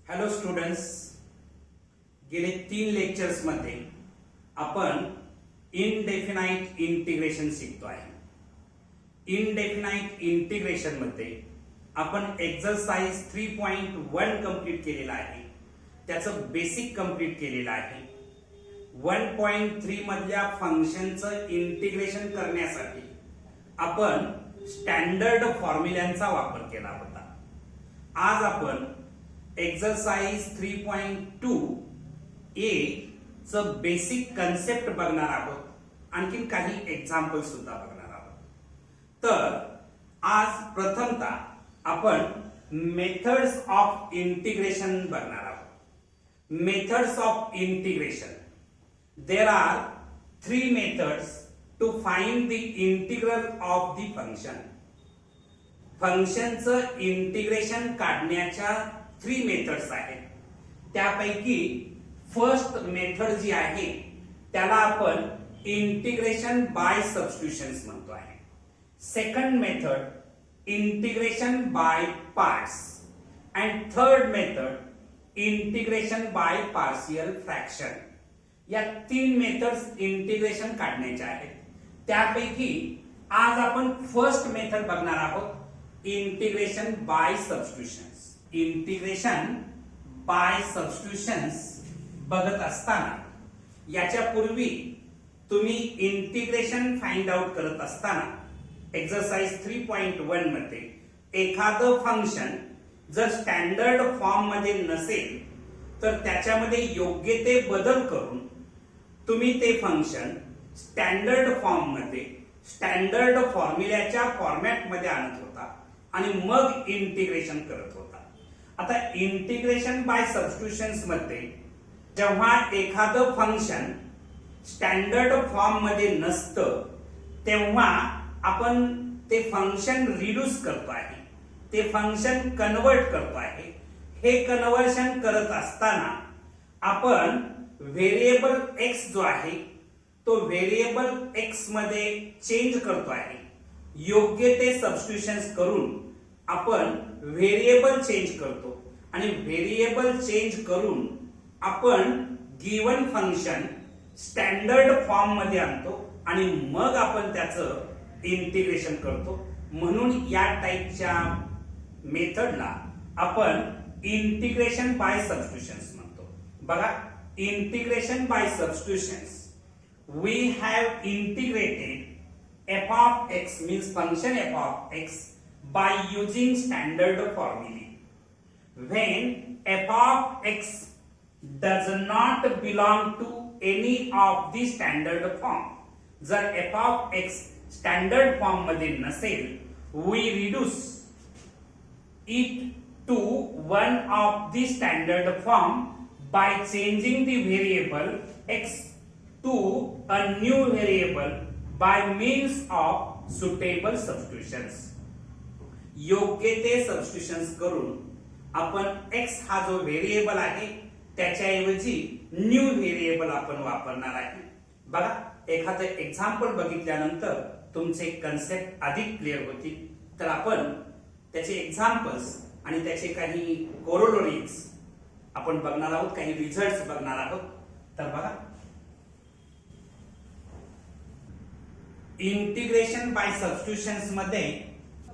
Hello students, गेले 3 lectures मध्ये आपण इनडेफिनाइट इंटिग्रेशन शिकतो आहे. इनडेफिनाइट इंटिग्रेशन मध्ये आपण एक्सरसाइज 3.1 कंप्लीट केलेला आहे. त्याचं बेसिक कंप्लीट केलेलं आहे. 1.3 मधल्या फंक्शनचं इंटिग्रेशन करण्यासाठी आपण स्टँडर्ड फॉर्म्युल्यांचा वापर केला होता. आज आपण एक्सरसाइज 3.2 ए च बेसिक कन्सेप्ट बघणार आहोत. आणखीन काही एक्झाम्पल सुद्धा बघणार आहोत. तर आज प्रथमतः आपण मेथड्स ऑफ इंटिग्रेशन बघणार आहोत. Methods of integration. There are 3 methods to find the integral of the function. फंक्शनचं इंटिग्रेशन काढण्याच्या 3 मेथड्स आहेत. त्यापैकी फर्स्ट मेथड जी आहे त्याला आपण इंटिग्रेशन बाय सबस्टिट्यूशन्स म्हणतो आहे. Second method integration by parts and third method integration by partial fraction. या 3 मेथड्स इंटिग्रेशन काढण्याच्या आहेत. त्यापैकी आज आपण फर्स्ट मेथड बघणार आहोत, integration by substitutions. Integration by substitutions बघत असताना याच्या पूर्वी तुम्ही इंटिग्रेशन फाइंड आउट करत असताना एक्सरसाइज 3.1 मध्ये एखादं फंक्शन जर स्टँडर्ड फॉर्म मध्ये नसेल तर त्याच्यामध्ये योग्य ते बदल करून तुम्ही ते फंक्शन स्टँडर्ड फॉर्म मध्ये स्टँडर्ड फॉर्म्युल्याच्या फॉर्मॅट मध्ये आणत होता आणि मग इंटिग्रेशन करत होता. आता इंटिग्रेशन बाय सबस्टिट्यूशन्स मध्ये जेव्हा एखादं फंक्शन स्टँडर्ड फॉर्म मध्ये नसतं तेव्हा आपण ते फंक्शन रिड्यूस करतो आहे, ते फंक्शन कन्वर्ट करतो आहे. हे कन्वर्शन करत असताना आपण व्हेरिएबल एक्स जो आहे तो व्हेरिएबल एक्स मध्ये चेंज करतो आहे. योग्य ते सबस्टिट्यूशन्स करून आपण व्हेरिएबल चेंज करतो आणि व्हेरिएबल चेंज करून आपण गिवन फंक्शन स्टँडर्ड फॉर्म मध्ये आणतो आणि मग आपण त्याचं इंटिग्रेशन करतो. म्हणून या टाइपच्या मेथडला आपण इंटिग्रेशन बाय सबस्टिट्यूशन्स म्हणतो. बघा, integration by substitutions we have integrated f of x means function f of x by using standard formulae. When f of x does not belong to any of the standard form, जर f of x standard form मध्ये नसेल, we reduce it to one of the standard form by changing the variable x to a new variable by means of suitable substitutions. योग्य ते substitutions करून आपण x हा जो variable आहे त्याच्याऐवजी न्यू व्हेरिएबल आपण वापरणार आहे. बघा, एखादं एक्झाम्पल बघितल्यानंतर तुमचे कन्सेप्ट अधिक क्लिअर होतील. तर आपण त्याचे एक्झाम्पल्स आणि त्याचे काही कोरोलरीज आपण बघणार आहोत, काही रिझल्ट्स बघणार आहोत. तर बघा, इंटिग्रेशन बाय सबस्टिट्यूशन्स मध्ये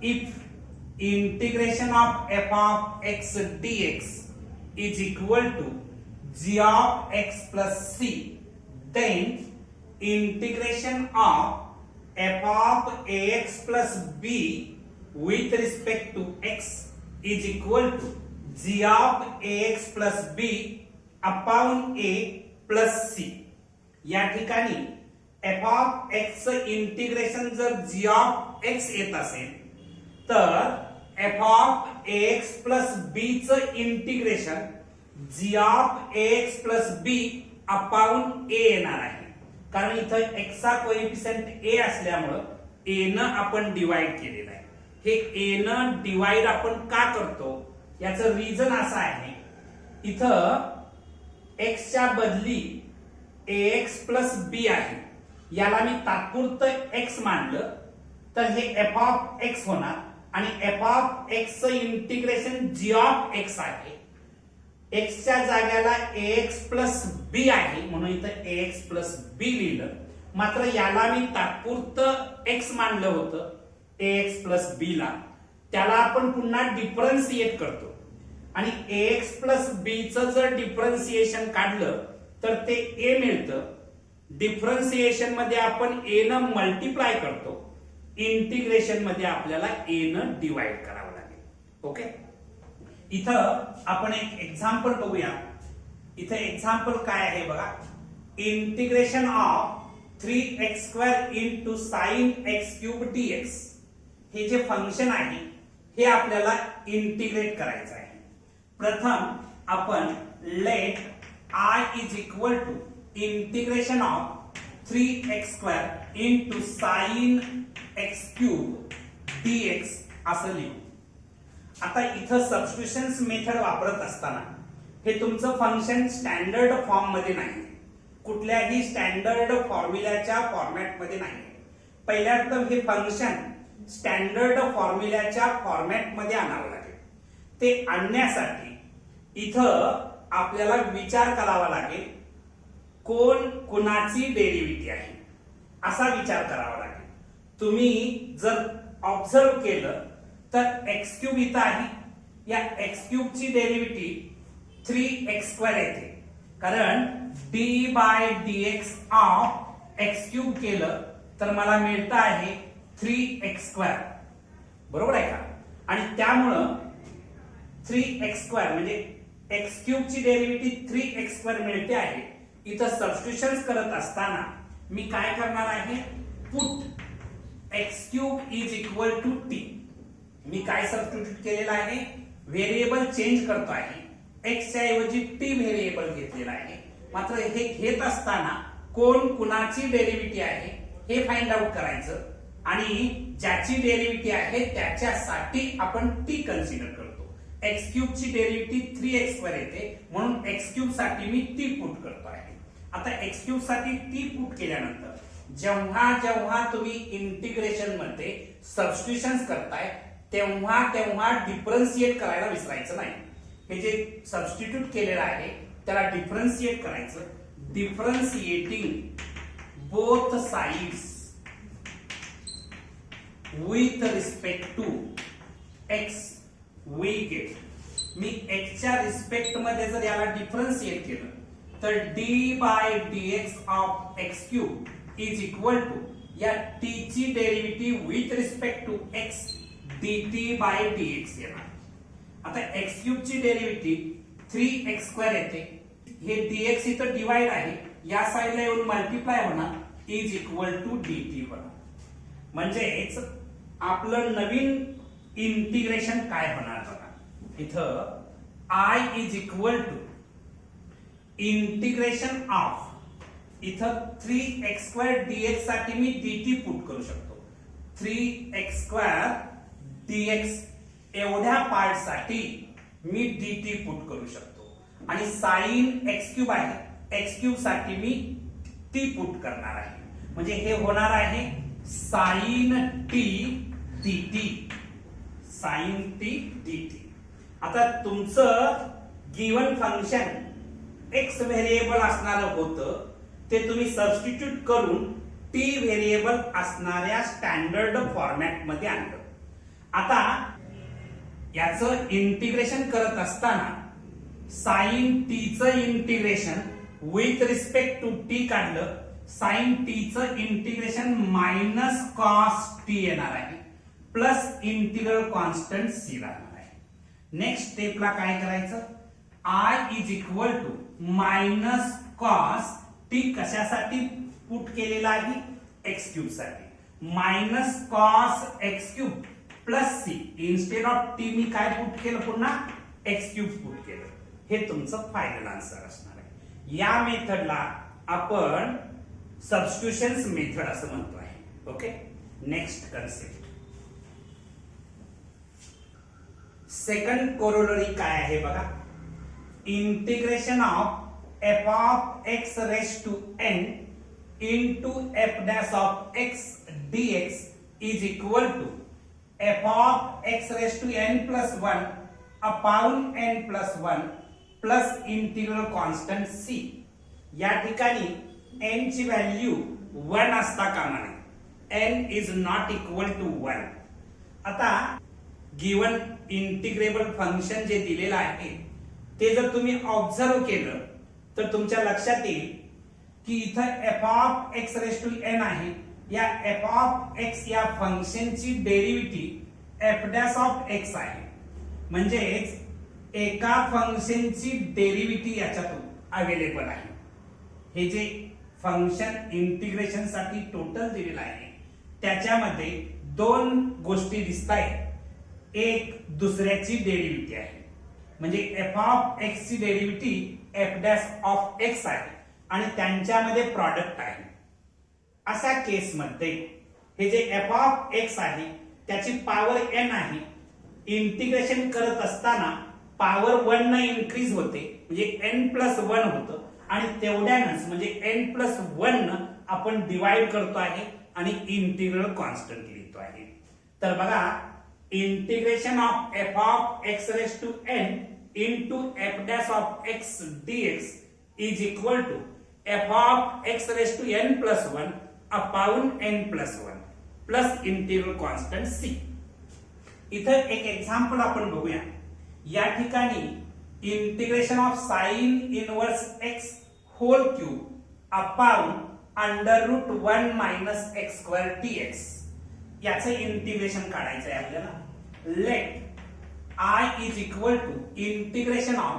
if integration of f of x dx is equal to g of x plus c, then integration of f of ax plus b with respect to x is equal to g of ax plus b upon a plus c. या ठिकाणी f of x integration जर g of x येत असेल तर f of ax plus b च integration g of ax plus b upon a येणार आहे. कारण इथं x चा कोएफिशियंट a असल्यामुळं a न आपण डिवाइड केलेलं आहे. हे a न डिवाइड आपण का करतो याचं रिझन असं आहे, इथं x च्या बदली ax plus b आहे. याला मी तात्पुरतं x मानलं तर हे f of x होणार आणि f of x चं इंटिग्रेशन g of x आहे. एक्सच्या जाग्याला ax प्लस बी आहे म्हणून इथं ax प्लस बी लिहिलं. मात्र याला मी तात्पुरतं x मानलं होतं ax प्लस बी ला. त्याला आपण पुन्हा डिफरन्शिएट करतो आणि ax प्लस बी चं जर डिफरन्शिएशन काढलं तर ते a मिळतं. डिफरन्शिएशन मध्ये आपण a न मल्टिप्लाय करतो, इंटिग्रेशन मध्ये आपल्याला a न डिवाइड करावं लागेल. ओके, इथं आपण एक एक्झाम्पल बघूया. इथं एक्झाम्पल काय आहे बघा. Integration of 3x² into sine x cube dx हे जे फंक्शन आहे हे आपल्याला इंटिग्रेट करायचं आहे. प्रथम आपण let I is equal to integration of 3x² into sine x cube dx असं लिहू. आता इथं सबस्टिट्यूशन्स मेथड वापरत असताना हे तुमचं फंक्शन स्टँडर्ड फॉर्म मध्ये नाही, कुठल्याही स्टँडर्ड फॉर्म्युल्याच्या फॉर्मॅट मध्ये नाही. पहिल्यांदा हे फंक्शन स्टँडर्ड फॉर्म्युल्याच्या फॉर्मॅट मध्ये आणावं लागेल. ते आणण्यासाठी इथं आपल्याला विचार करावा लागेल कोण कुणाची डेरिव्हेटिव्ह आहे असा विचार करावा लागेल. तुम्ही जर ऑब्झर्व केलं तर x क्यूब इथं आहे. या x क्यूब ची डेरिव्हेटिव्ह 3x² येते, कारण d by dx of x cube केलं तर मला मिळतं आहे 3x². बरोबर आहे का? आणि त्यामुळं 3x² म्हणजे x क्यूब ची डेरिव्हेटिव्ह 3x² मिळते आहे. इथं सबस्टिट्यूशन्स करत असताना मी काय करणार आहे, put x cube is equal to t. मी काय सबस्टिट्यूट केलेला आहे, व्हेरिएबल चेंज करतो आहे. x च्या ऐवजी t व्हेरिएबल घेतलेला आहे. मात्र हे घेत असताना कोण कुणाची डेरिव्हेटिव्ह आहे हे फाइंड आउट करायचं आणि ज्याची डेरिव्हेटिव्ह आहे त्याच्यासाठी आपण t कन्सिडर करतो. x क्यूब ची डेरिव्हेटिव्ह 3x² येते म्हणून x क्यूब साठी मी t पुट करतो आहे. आता x क्यूब साठी t पुट केल्यानंतर जेव्हा जेव्हा तुम्ही इंटिग्रेशन मध्ये सबस्टिट्यूशन्स करताय तेव्हा डिफरन्शिएट करायला विसरायचं नाही. हे जे सबस्टिट्यूट केलेलं आहे त्याला डिफरन्शिएट करायचं. Differentiating both sides with respect to x we get. मी x च्या रिस्पेक्ट मध्ये जर याला डिफरन्शिएट केलं तर d by dx of x cube is equal to या t ची derivative with respect to x dt by dx येणार. आता x क्यूब ची डेरिव्हेटिव्ह 3x² येते. हे dx इथं डिवाइड आहे, या साइडला येऊन मल्टिप्लाय होणार इज इक्वल टू dt होणार. म्हणजेच आपलं नवीन इंटिग्रेशन काय होणार बघा. इथं I is equal to integration of इथं 3x² dx साठी मी dt पुट करू शकतो. 3x² dx एवढ्या पार्ट साठी मी dt पुट करू शकतो आणि साइन x क्यूब आहे, x क्यूब साठी मी t पुट करणार आहे. म्हणजे हे होणार आहे sine t dt. Sine t dt. आता तुमचं गिवन फंक्शन x व्हेरिएबल असणार होतं ते तुम्ही सबस्टिट्यूट करून t व्हेरिएबल असणाऱ्या स्टँडर्ड फॉर्मॅट मध्ये आणलं. आता याचं इंटिग्रेशन करत असताना साइन t चं integration with respect to t काढलं. साइन t चं इंटिग्रेशन मायनस कॉस t येणार आहे प्लस इंटिग्रल कॉन्स्टंट c राहणार आहे. नेक्स्ट स्टेपला काय करायचं, I is equal to minus cos t कशासाठी पुट केलेला आहे, x क्यूब साठी. Minus cos x cube plus c. Instead of t मी काय पुट केलं, पुन्हा x क्यूब पुट केलं. हे तुमचं फायनल आन्सर असणार आहे. या मेथडला आपण सबस्टिट्यूशन्स मेथड असं म्हणतो आहे. Okay, next concept. Second corollary काय आहे बघा. Integration of f of x raise to n into f dash of x dx is equal to f of x raised to n plus 1 upon n plus 1 plus integral constant C. या ठिकाणी n ची value 1 असता कामा नये. n is not equal to 1. आता given integrable function जे दिलेलं आहे ते जर तुम्ही ऑब्झर्व केलं तर तुमच्या लक्षात येईल की इथं f of x raise to n आहे. या f ऑफ x या फंक्शनची derivative f dash of x आहे. म्हणजेच एका फंक्शनची डेरिव्हेटिव्ह याच्यातून अवेलेबल आहे. हे जे फंक्शन इंटिग्रेशन साठी टोटल दिलेलं आहे त्याच्यामध्ये दोन गोष्टी दिसत आहेत. एक दुसऱ्याची डेरिव्हेटिव्ह आहे. म्हणजे f ऑफ x ची derivative f dash of x आहे आणि त्यांच्यामध्ये प्रॉडक्ट आहे. अशा केस मध्ये हे जे f ऑफ x आहे त्याची पॉवर n आहे. इंटिग्रेशन करत असताना पॉवर 1 न इन्क्रीज होते म्हणजे n+1 होतं आणि तेवढ्यानंच म्हणजे n+1 न आपण डिवाइड करतो आहे आणि इंटिग्रल कॉन्स्टंट लिहितो आहे. तर बघा integration of f of x raise to n into f dash of x dx is equal to f of x raised to n plus 1 upon n plus 1 plus integral constant c. इथं एक example आपण बघूया. या ठिकाणी integration of sine inverse x whole cube upon under root 1 minus x square dx याचं integration काढायचं आहे आपल्याला. Let I is equal to integration of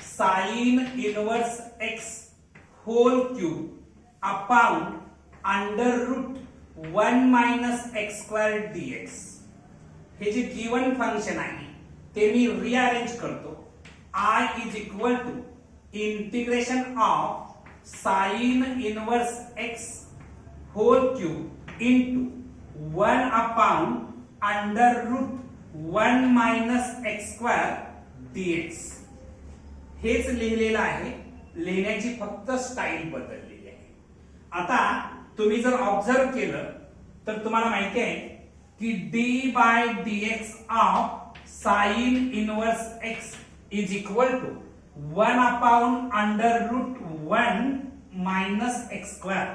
sin inverse x whole cube upon under root 1 minus x square dx. हे जे given function आहे ते मी rearrange करतो. I is equal to integration of sin inverse x whole cube into 1 upon under root 1 minus x square dx. हेच लिहिलेलं आहे. लिहिण्याची फक्त स्टाईल बदललेली आहे. आता तुम्ही जर ऑब्झर्व केलं तर तुम्हाला माहिती आहे की d by dx of sine inverse x is equal to 1 upon under root 1 minus x square.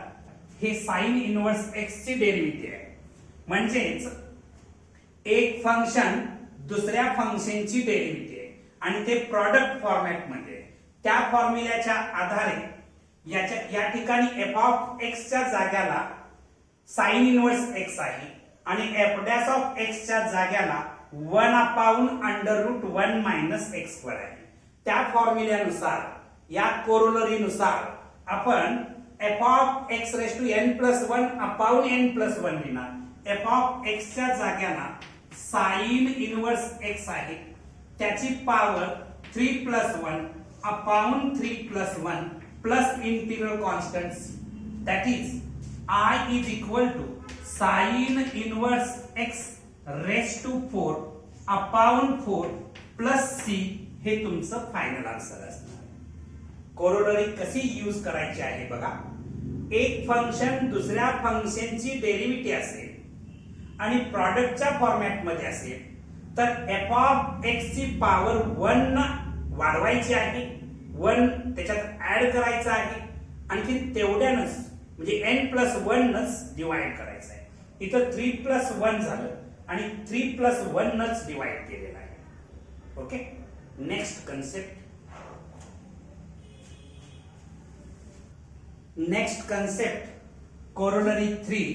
हे साइन इनवर्स x ची डेरिव्हेटिव्ह आहे. म्हणजेच एक फंक्शन दुसऱ्या फंक्शनची डेरिव्हेटिव्ह आहे आणि ते प्रॉडक्ट फॉर्मॅट मध्ये. त्या फॉर्म्युल्याच्या आधारे या ठिकाणी f ऑफ x च्या जाग्याला साइन इनवर्स x आहे आणि f डॅश ऑफ x च्या जाग्याला 1 upon under root 1 minus x square आहे. त्या फॉर्म्युल्यानुसार या कोरोलरीनुसार आपण f of x raise to n+1 upon n+1 लिहिणार. f ऑफ x च्या जाग्याला साइन इनवर्स x आहे त्याची power 3+1 upon 3+1 plus integral constant c. That is I is equal to sine inverse x raise to 4 upon 4 plus c. हे तुमचं final answer असणार. Corollary कशी use करायची आहे बघा. एक फंक्शन दुसऱ्या फंक्शनची डेरिव्हेटिव्ह असेल आणि प्रॉडक्टच्या फॉर्मॅट मध्ये असेल तर f ऑफ x ची पॉवर 1 वाढवायची आहे. 1 त्याच्यात ऍड करायचं आहे आणखी तेवढ्यानंच म्हणजे n+1 नच डिवाइड करायचं आहे. इथं 3+1 झालं आणि 3+1 नच डिवाइड केलेलं आहे. Okay. Next concept. Next concept corollary 3.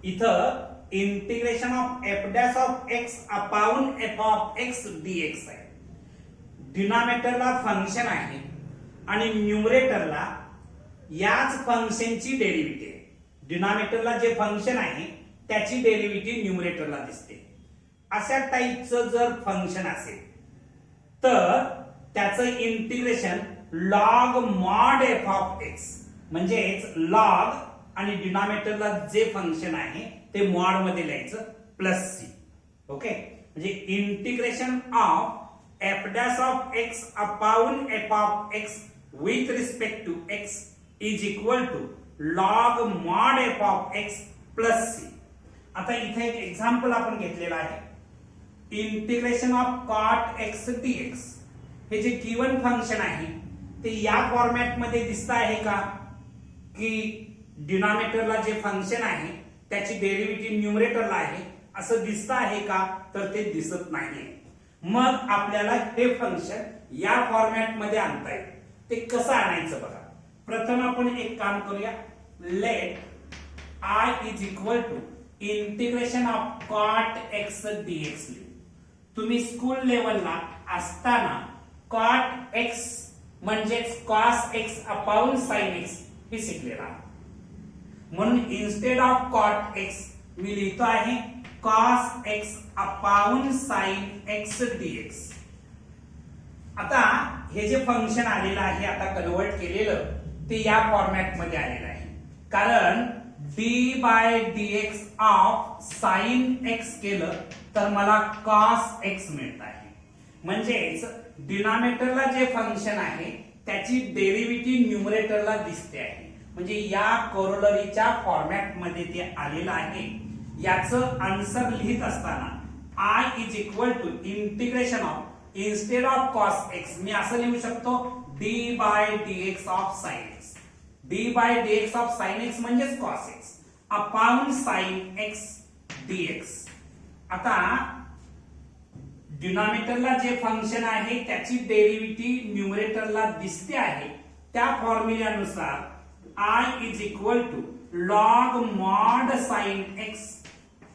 इथं integration of f dash of x upon f of x dx आहे. डिनॉमिनेटरला फंक्शन आहे आणि न्यूमरेटरला याच फंक्शनची डेरिव्हेटिव्ह आहे. डिनॉमिनेटरला जे फंक्शन आहे त्याची डेरिव्हेटिव्ह न्यूमरेटरला दिसते. अशा टाइपचं जर फंक्शन असेल तर त्याचं integration log mod f of x म्हणजेच log आणि डिनॉमिनेटरला जे फंक्शन आहे ते मॉड मध्ये लिहायचं प्लस c. ओके. म्हणजे integration of f dash of x upon f of x with respect to x is equal to log mod f of x plus c. आता इथे एक एक्झाम्पल आपण घेतलेला आहे. Integration of cot x dx. हे जे given function आहे ते या फॉर्मॅट मध्ये दिसत आहे का, की डिनॉमिनेटरला जे फंक्शन आहे त्याची डेरिव्हेटिव्ह न्यूमरेटरला आहे असं दिसत आहे का, तर ते दिसत नाही. मग आपल्याला हे फंक्शन या फॉर्मॅट मध्ये आणता येईल. ते कसं आणायचं बघा. प्रथम आपण एक काम करूया. Let I is equal to integration of cot x dx लिहू. तुम्ही स्कूल लेवलला असताना cot x म्हणजेच cos x upon sin x हे शिकलेला. म्हणून इन्स्टेड ऑफ cot x मी लिहितो आहे cos x upon sin x dx. आता हे जे फंक्शन आलेलं आहे आता कन्वर्ट केलेलं ते या फॉर्मॅट मध्ये आलेलं आहे. कारण d by dx of sin x केलं तर मला cos x मिळत आहे. म्हणजेच डिनॉमिनेटरला जे फंक्शन आहे त्याची डेरिव्हेटिव्ह न्यूमरेटरला दिसते आहे. म्हणजे या कोरोलरीच्या फॉर्मॅट मध्ये ते आलेलं आहे. याचं आन्सर लिहित असताना I is equal to integration of instead of cos x मी असं लिहू शकतो d by dx of sin x. d by dx of sin x म्हणजेच cos x upon sin x dx. आता डिनॉमिनेटरला जे फंक्शन आहे त्याची डेरिव्हेटिव्ह न्यूमरेटरला दिसते आहे. त्या फॉर्म्युल्यानुसार I is equal to log mod sin x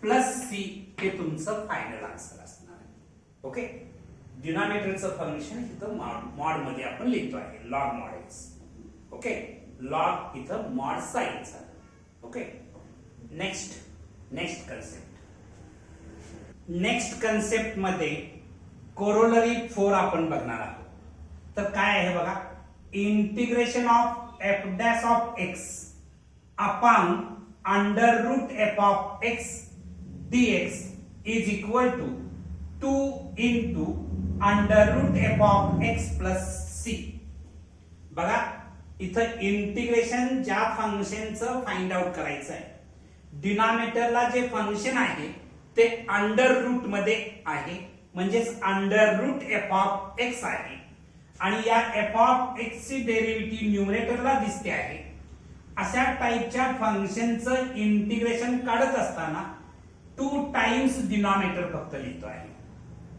plus c हे तुमचं फायनल आन्सर असणार आहे. ओके, डिनॉमिनेटरचं फंक्शन इथं मॉड मध्ये आपण लिहितो आहे log mod x. Okay, log इथं mod sin झालं. ओके, नेक्स्ट कन्सेप्ट मध्ये कोरोलरी 4 आपण बघणार आहोत. तर काय आहे बघा. Integration of f dash of x upon under root f of x dx is equal to 2 into under root f of x plus c. बघा इथं इंटिग्रेशन ज्या फंक्शनचं फाइंड आउट करायचं आहे. डिनॉमिनेटरला जे फंक्शन आहे ते अंडर रूट मध्ये आहे म्हणजेच under root f of x आहे आणि या f ऑफ x ची डेरिव्हेटिव्ह न्यूमरेटरला दिसते आहे. अशा टाइपच्या फंक्शनचं इंटिग्रेशन काढत असताना 2 टाइम्स डिनॉमिनेटर फक्त लिहितो आहे.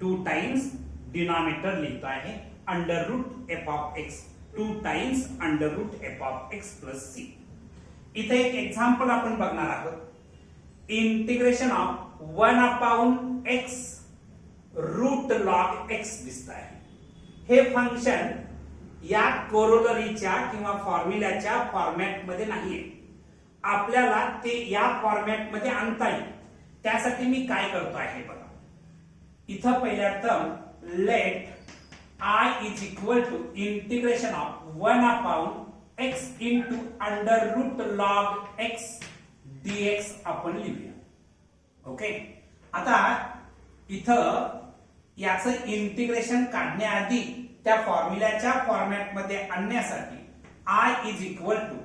2 टाइम्स डिनॉमिनेटर लिहितो आहे under root f of x 2 times under root f of x plus c. इथे एक एक्झाम्पल आपण बघणार आहोत. Integration of 1 upon x root log x दिसत आहे. हे फंक्शन या कोरोलरीच्या किंवा फॉर्म्युल्याच्या फॉर्मॅट मध्ये नाहीये. आपल्याला ते या फॉर्मॅट मध्ये आणता येईल. त्यासाठी मी काय करतो आहे बघा. इथं पहिल्या term let I is equal to integration of 1 upon x into under root log x dx आपण लिहूया. ओके, आता इथं याचं इंटिग्रेशन काढण्याआधी त्या फॉर्म्युल्याच्या फॉर्मॅट मध्ये आणण्यासाठी I इज इक्वल टू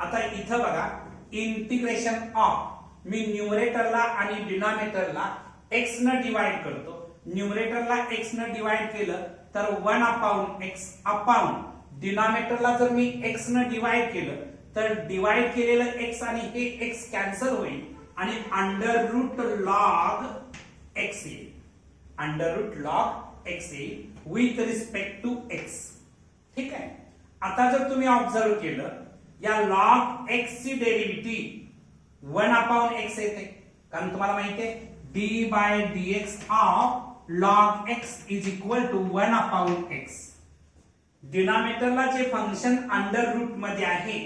आता इथं बघा इंटिग्रेशन ऑफ मी न्यूमरेटरला आणि डिनॉमिनेटरला x न डिवाइड करतो. न्यूमरेटरला x न डिवाइड केलं तर 1 अपॉन x अपॉन डिनॉमिनेटरला जर मी x न डिवाइड केलं तर डिवाइड केलेलं x आणि हे x कॅन्सल होईल आणि अंडर रूट लॉग x येईल. अंडर रूट लॉग x येईल विथ रिस्पेक्ट टू x. ठीक आहे. आता जर तुम्ही ऑब्झर्व केलं या लॉग x ची डेरिव्हेटिव्ह 1 अपॉन x येते कारण तुम्हाला माहिती आहे d by dx of log x is equal to 1 upon x. डिनॉमिनेटरला जे फंक्शन अंडर रूट मध्ये आहे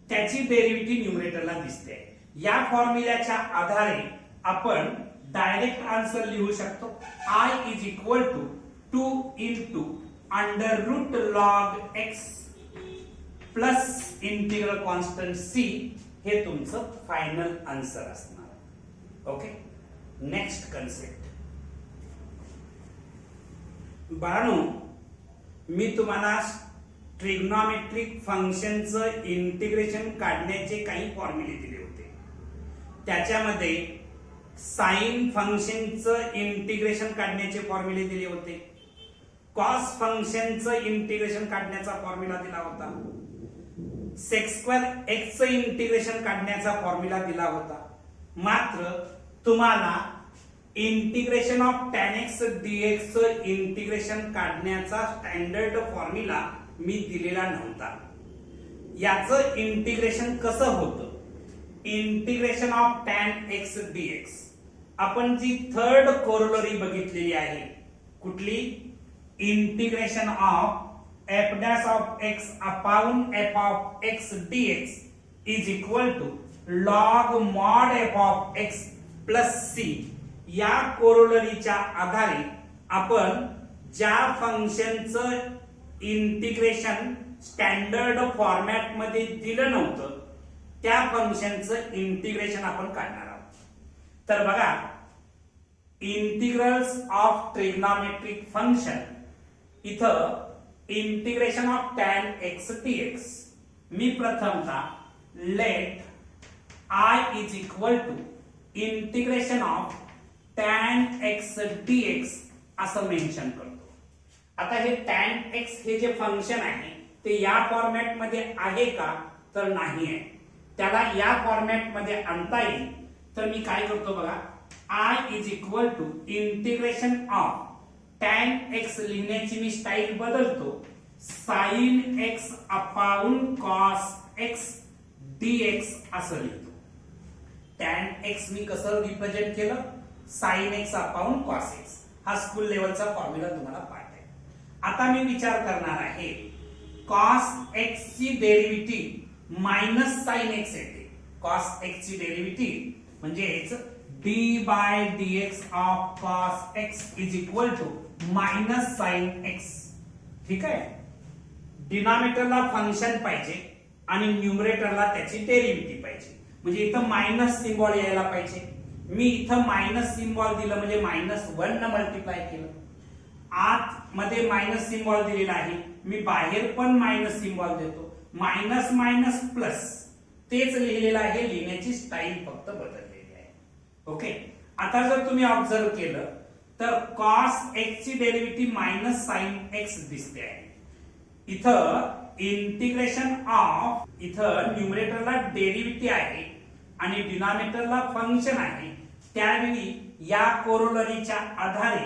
त्याची डेरिव्हेटिव्ह न्यूमरेटरला दिसते. या फॉर्म्युल्याच्या आधारे आपण डायरेक्ट आन्सर लिहू शकतो. I is equal to 2 into under root log x plus integral constant c हे तुमचं फायनल आन्सर असणार. Okay, next concept. बाळांनो, मी तुम्हाला ट्रिग्नोमेट्रिक फंक्शनचं इंटिग्रेशन काढण्याचे काही फॉर्म्युले दिले होते. त्याच्यामध्ये साइन फंक्शनचं इंटिग्रेशन काढण्याचे फॉर्म्युले दिले होते. कॉस फंक्शनचं इंटिग्रेशन काढण्याचा फॉर्म्युला दिला होता, सेक स्क्वेअर एक्स चं इंटिग्रेशन काढण्याचा फॉर्म्युला दिला होता. मात्र तुम्हाला integration of tan x dx चं इंटिग्रेशन काढण्याचा स्टँडर्ड फॉर्म्युला मी दिलेला नव्हता. याचं इंटिग्रेशन कसं होतं, integration of tan x dx आपण जी थर्ड कोरोलरी बघितलेली आहे, कुठली, integration of f dash of x upon f of x dx is equal to log mod f of x plus c. या कोरोलरीच्या आधारे आपण ज्या फंक्शनचं इंटिग्रेशन स्टँडर्ड फॉर्मॅट मध्ये दिलं नव्हतं त्या फंक्शनचं इंटिग्रेशन आपण काढणार आहोत. तर बघा, इंटिग्रल्स ऑफ ट्रिग्नॉमेट्रिक फंक्शन, इथं integration of tan x dx मी प्रथमतः let I is equal to integration of tan x dx असं मेन्शन करतो. आता हे टॅन एक्स हे जे फंक्शन आहे ते या फॉर्मॅट मध्ये आहे का, तर नाही आहे. त्याला या फॉर्मॅट मध्ये आणता येईल. तर मी काय करतो बघा, I is equal to integration of tan x लिहिण्याची मी स्टाईल बदलतो, sine x upon cos x dx असं लिहितो. टॅन एक्स मी कसं रिप्रेझेंट केलं, sine x upon cos x. हा स्कूल लेवलचा फॉर्म्युला तुम्हाला पाठ आहे. आता मी विचार करणार आहे, कॉस एक्स ची डेरिव्हेटिव्ह मायनस साइन एक्स येते. कॉस एक्स ची डेरिव्हेटिव्ह म्हणजेच d by dx of cos x is equal to minus sine x. ठीक आहे, डिनॉमिनेटरला फंक्शन पाहिजे आणि न्यूमरेटरला त्याची डेरिव्हेटिव्ह पाहिजे. म्हणजे इथं मायनस सिम्बॉल यायला पाहिजे. मी इथं मायनस सिम्बॉल दिलं म्हणजे -1 न मल्टिप्लाय केलं. आत मध्ये मायनस सिम्बॉल दिलेला आहे, मी बाहेर पण मायनस सिम्बॉल देतो. मायनस मायनस प्लस तेच लिहिलेलं आहे, लिहिण्याची स्टाईल फक्त बदललेली आहे. ओके, आता जर तुम्ही ऑब्झर्व केलं तर कॉस एक्स ची डेरिव्हेटिव्ह मायनस साइन एक्स दिसते आहे. इथं इंटिग्रेशन ऑफ, इथं न्यूमरेटरला डेरिव्हेटिव्ह आहे आणि डिनॉमिनेटरला फंक्शन आहे. त्यावेळी या कोरोलरीच्या आधारे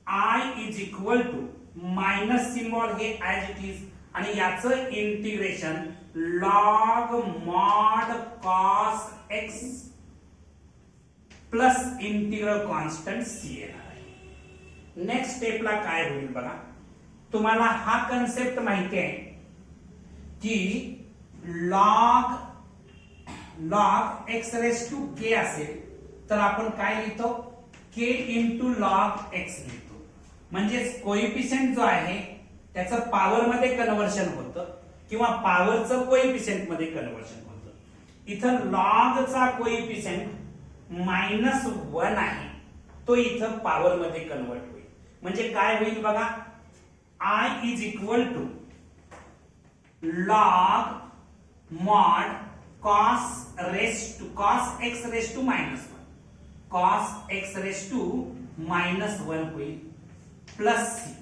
I is equal to minus symbol हे ऍज इट इज आणि याचं integration log mod cos x plus integral constant c येणार आहे. नेक्स्ट स्टेपला काय होईल बघा, तुम्हाला हा कन्सेप्ट माहिती आहे की लॉग एक्स रेस टू के असेल तर आपण काय लिहितो, के इंटू लॉग एक्स लिहितो. म्हणजेच कोएफिशियंट जो आहे त्याचं पॉवर मध्ये कन्व्हर्शन होतं किंवा पॉवरचं कोएफिशियंट मध्ये कन्व्हर्शन होतं. इथं लॉगचा कोएफिशियंट -1 आहे, तो इथं पॉवर मध्ये कन्वर्ट होईल. म्हणजे काय होईल बघा, I is equal to log mod cos x raise to -1, cos x raise to -1 होईल प्लस सी.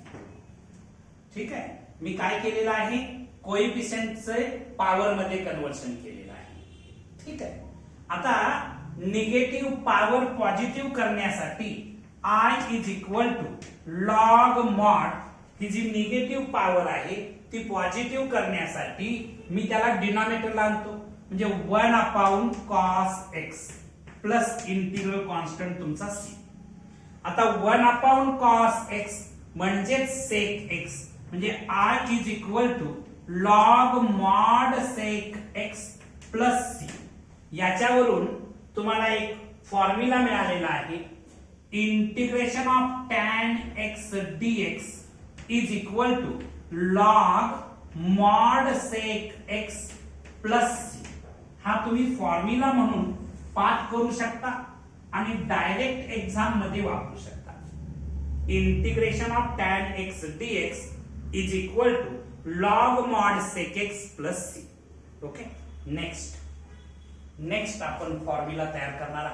ठीक आहे, मी काय केलेलं आहे, कोएफिशियंटचे पॉवर मध्ये कन्वर्शन केलेलं आहे. ठीक आहे, आता निगेटिव्ह पॉवर पॉझिटिव्ह करण्यासाठी I is equal to log mod, ही जी निगेटिव्ह पॉवर आहे ती पॉझिटिव्ह करण्यासाठी मी त्याला डिनॉमिनेटरला आणतो. म्हणजे 1 upon cos x plus integral constant तुमचा सी. आता 1 अपॉन कॉस एक्स म्हणजे सेक एक्स, म्हणजे I is equal to log mod sec x plus c. याच्यावरून तुम्हाला एक फॉर्म्युला मिळालेला आहे, integration of tan x dx is equal to log mod sec x plus c. हा तुम्ही फॉर्म्युला म्हणून पाठ करू शकता आणि डायरेक्ट एक्झाम मध्ये वापरू शकता. Integration of tan x dx is equal to log mod sec x plus c. Okay, next आपण फॉर्म्युला तयार करणार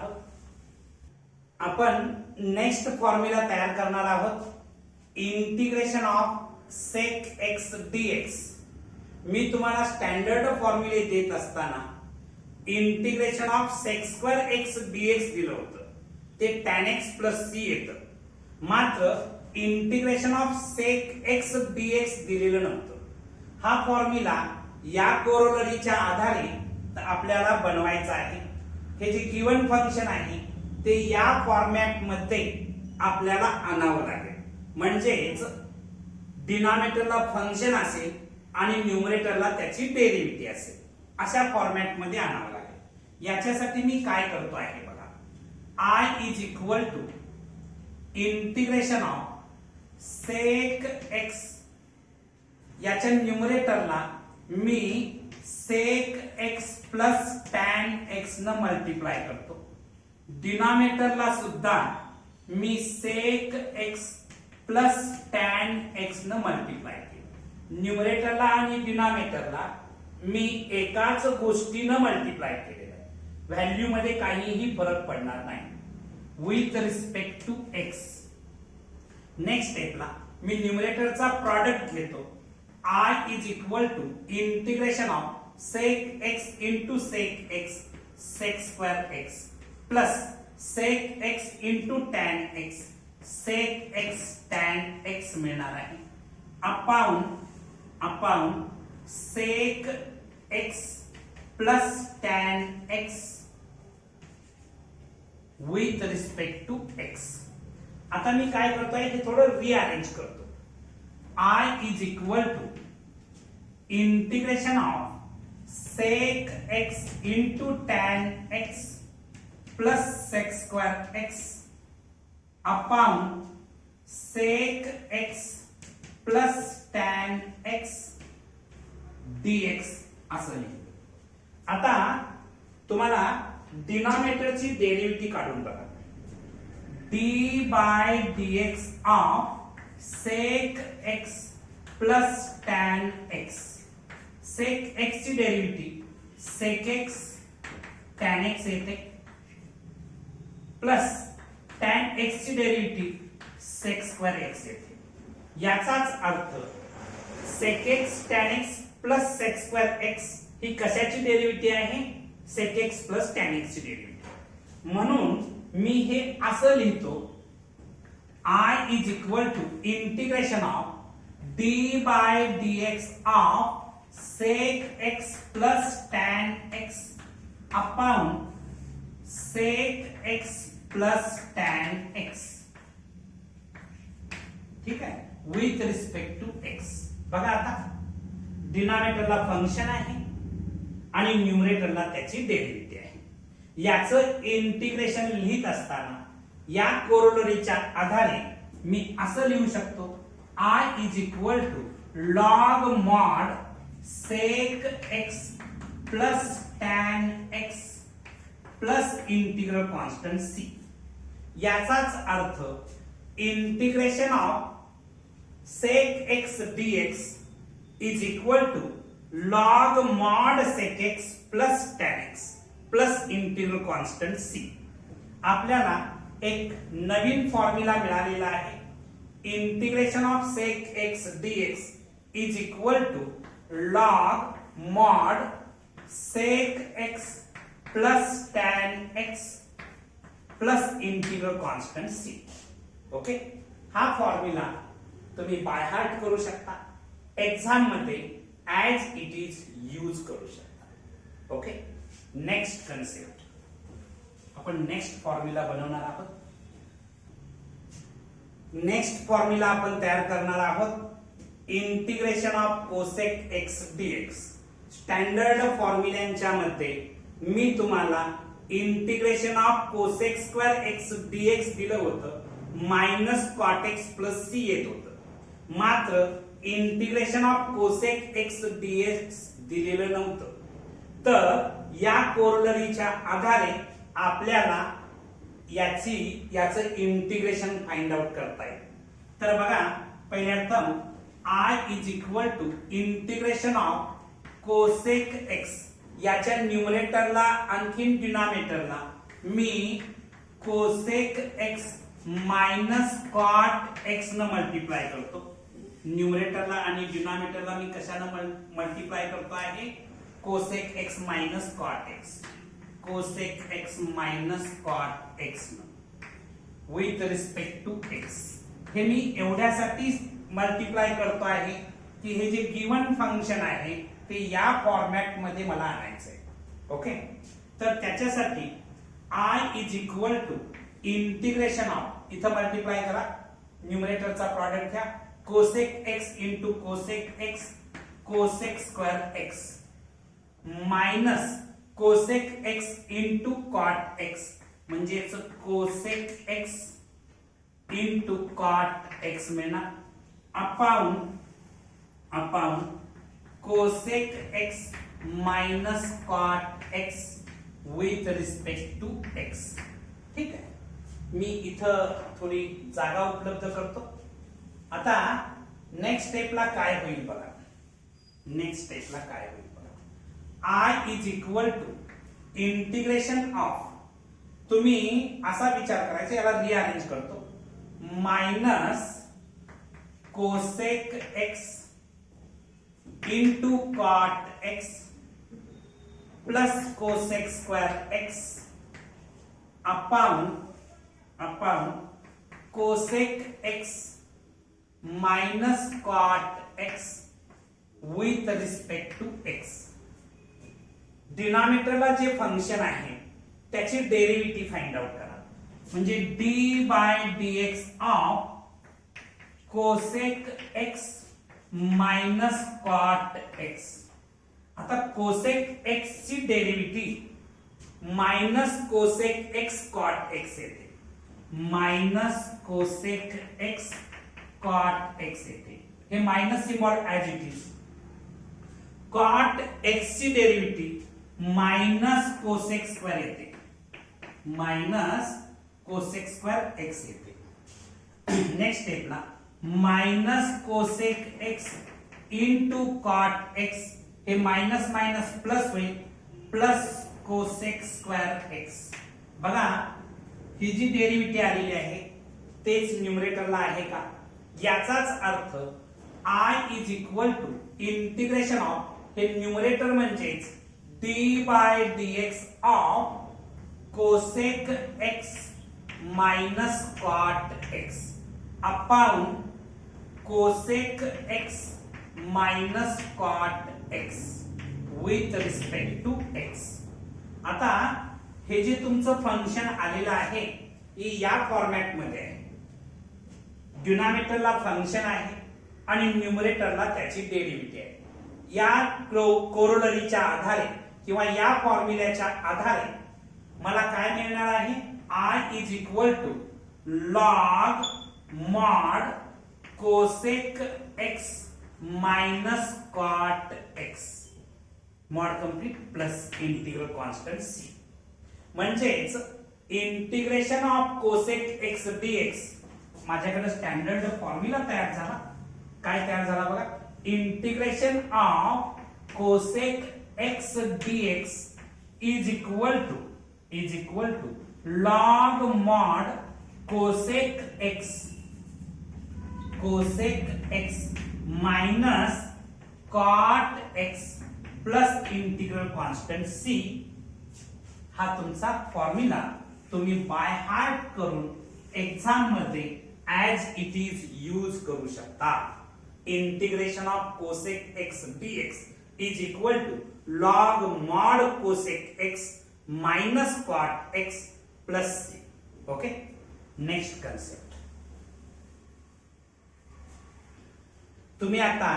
आहोत. Integration of sec x dx. मी तुम्हाला स्टँडर्ड फॉर्म्युले देत असताना integration of sec square x dx दिलं होतं, ते tan x प्लस c येतं. मात्र integration of sec x dx दिलेलं नव्हतं. हा फॉर्म्युला या कोरोलरीच्या आधारे आपल्याला बनवायचा आहे. हे जे गिवन फंक्शन आहे ते या फॉर्मॅट मध्ये आपल्याला आणावं लागेल. म्हणजेच डिनॉमिनेटरला फंक्शन असेल आणि न्यूमरेटरला त्याची डेरिव्हेटिव्ह असेल, अशा फॉर्मॅट मध्ये आणावं लागेल. याच्यासाठी मी काय करतो आहे बघा, I is equal to integration of sec x, याच्या न्यूमरेटरला मी sec x plus tan x न मल्टिप्लाय करतो. डिनॉमिनेटरला सुद्धा मी sec x plus tan x न मल्टिप्लाय केलं. न्यूमरेटरला आणि डिनॉमिनेटरला मी एकाच गोष्टीनं मल्टिप्लाय केलेलं आहे. व्हॅल्यू मध्ये काहीही फरक पडणार नाही with respect to x. Next स्टेपला मी न्यूमरेटरचा प्रॉडक्ट घेतो. I is equal to integration of sec x into sec x sec square x plus sec x into tan x sec x tan x मिळणार आहे. Upon sec x plus tan x with respect to x. आता मी काय करतोय, हे थोडं rearrange करतो. I is equal to integration of sec x into tan x plus sec square x upon sec x plus tan x dx असं लिहितो. आता तुम्हाला डिनॉमिनेटरची डेरिव्हेटिव्ह काढून बघा. d by dx of sec x plus tan x. sec x ची derivative sec x tan x येते plus tan x ची derivative sec square x येते. याचाच अर्थ sec x tan x plus sec square x ही कशाची derivative आहे, sec x plus tan x ची derivative. म्हणून मी हे असं लिहितो, I is equal to integration of d by dx of sec x plus tan x upon sec x plus tan x. ठीक आहे, with respect to x. बघा आता डिनॉमिनेटरला function आहे आणि न्यूमरेटरला त्याची डेरिव्हेटिव्ह आहे. याचं इंटिग्रेशन लिहित असताना या कोरोलरीच्या आधारे मी असं लिहू शकतो, I is equal to log mod sec x plus tan x plus integral constant c. याचाच अर्थ integration of sec x dx is equal to log mod sec x plus tan x plus integral constant c. आपल्याला एक नवीन formula मिळालेला आहे. Integration of sec x dx is equal to log mod sec x plus tan x plus integral constant c. Okay, हा formula तुम्ही by heart करू शकता, exam मध्ये ऍज इट इज यूज करू शकता. ओके, नेक्स्ट कन्सेप्ट आपण next formula बनवणार आहोत. नेक्स्ट फॉर्म्युला आपण तयार करणार आहोत integration of cosec x dx. Standard फॉर्म्युल्यांच्या मध्ये मी तुम्हाला integration of cosec square x dx दिलं होतं, minus cot x plus c येत होतं. मात्र integration of cosec x dx दिलेलं नव्हतं. तर या कोरोलरीच्या आधारे आपल्याला याचं इंटिग्रेशन फाइंड आउट करता येईल. तर बघा, पहिल्या term I is equal to integration of cosec x, याच्या न्यूमरेटरला आणखीन डिनॉमिनेटरला मी cosec x minus cot x न मल्टिप्लाय करतो. न्यूमरेटरला आणि डिनॉमिनेटरला मी कशानं मल्टिप्लाय करतो आहे, cosec x minus cot x, cosec x minus cot x with respect to x. हे मी एवढ्यासाठी मल्टिप्लाय करतो आहे की हे जे गिवन फंक्शन आहे ते या फॉर्मॅट मध्ये मला आणायचंय. ओके, तर त्याच्यासाठी I is equal to integration of, इथं मल्टिप्लाय करा, न्यूमरेटरचा प्रॉडक्ट घ्या, cosec x into cosec x, cosec square x minus cosec x into cot x, म्हणजेच cosec x into cot x मिळणार, upon cosec x minus cot x with respect to x. ठीक आहे, मी इथं थोडी जागा उपलब्ध करतो. आता नेक्स्ट स्टेपला काय होईल बघा, नेक्स्ट स्टेपला काय होईल बघा. I is equal to integration of, तुम्ही असा विचार करायचा, याला रिअरेंज करतो, minus cosec x into cot x plus cosec square x upon cosec x minus cot x with respect to x. डिनॉमिनेटरला जे फंक्शन आहे त्याची डेरिव्हेटिव्ह फाइंड आउट करा, म्हणजे d by dx of cosec x minus cot x. आता cosec x ची derivative minus cosec x cot x येते, minus cosec x cot x येते, हे minus symbol as it is. Cot x ची derivative minus cosec square येते, minus cosec square x येते. Next स्टेपला minus cosec x into cot x, हे minus minus plus होईल, plus cosec square x. बघा ही जी डेरिव्हेटिव्ह आलेली आहे तेच न्यूमरेटरला आहे का, याचाच अर्थ I is equal to integration of, हे न्यूमरेटर म्हणजेच d by dx of cosec x minus cot x upon cosec x minus cot x with respect to x. आता हे जे तुमचं फंक्शन आलेलं आहे हे या फॉर्मॅट मध्ये आहे, डिनॉमिनेटरला फंक्शन आहे आणि न्यूमरेटरला त्याची डेरिव्हेटिव्ह आहे. या कोरोलरीच्या आधारे किंवा या फॉर्म्युल्याच्या आधारे मला काय मिळणार आहे, I is equal to log mod cosec x minus cot x mod complete plus integral constant C. म्हणजेच integration of cosec x dx, माझ्याकडे स्टँडर्ड फॉर्म्युला तयार झाला. काय तयार झाला बघा, integration of cosec x dx is equal to log mod cosec x minus cot x plus integral constant C. हा तुमचा फॉर्म्युला तुम्ही बाय हार्ट करून एक्झाम मध्ये ऍज इट इज यूज करू शकता. Integration of cosec x dx is equal to log mod cosec x minus cot x plus c. Okay, next concept. तुम्ही आता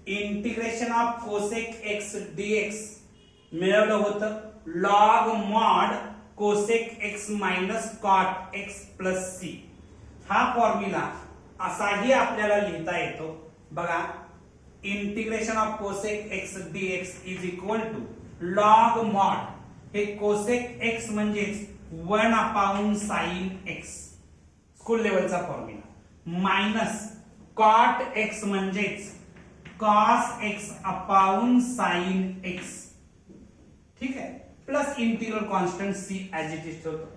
integration of cosec x dx मिळवलं होतं log mod cosec x minus cot x plus c. हा formula असाही आपल्याला लिहिता येतो बघा, integration of cosec x dx is equal to log mod, हे कोसेक एक्स म्हणजेच 1 अपॉन साइन एक्स, स्कूल लेवलचा फॉर्म्युला, मायनस कॉट एक्स म्हणजेच cos x upon sine x. ठीक आहे, plus integral constant C as it is ठेवतो,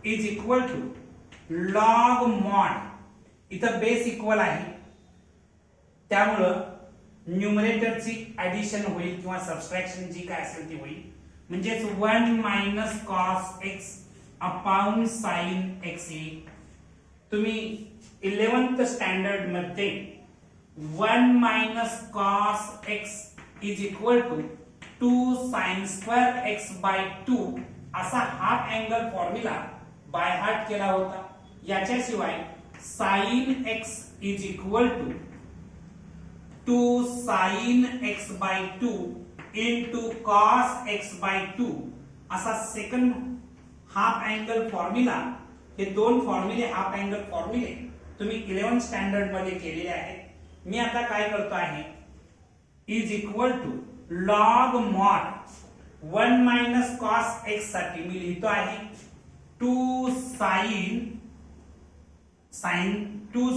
is equal to log mod इथं base equal आहे त्यामुळं न्यूमरेटरची ऍडिशन होईल किंवा सबट्रॅक्शन जी काय असेल ती होईल म्हणजेच 1 minus cos x upon sine x येईल. तुम्ही 11th स्टँडर्ड मध्ये 1 minus cos x is equal to 2 sine square x by 2 असा half angle formula by heart केला होता. याच्याशिवाय sine x is equal to 2 sine x by 2 into cos x by 2 असा second half angle formula. हे दोन फॉर्म्युले half angle फॉर्म्युले तुम्ही 11th standard मध्ये केलेले आहेत. मी आता काय करतो आहे is equal to log mod 1 minus cos x साठी मी लिहितो आहे 2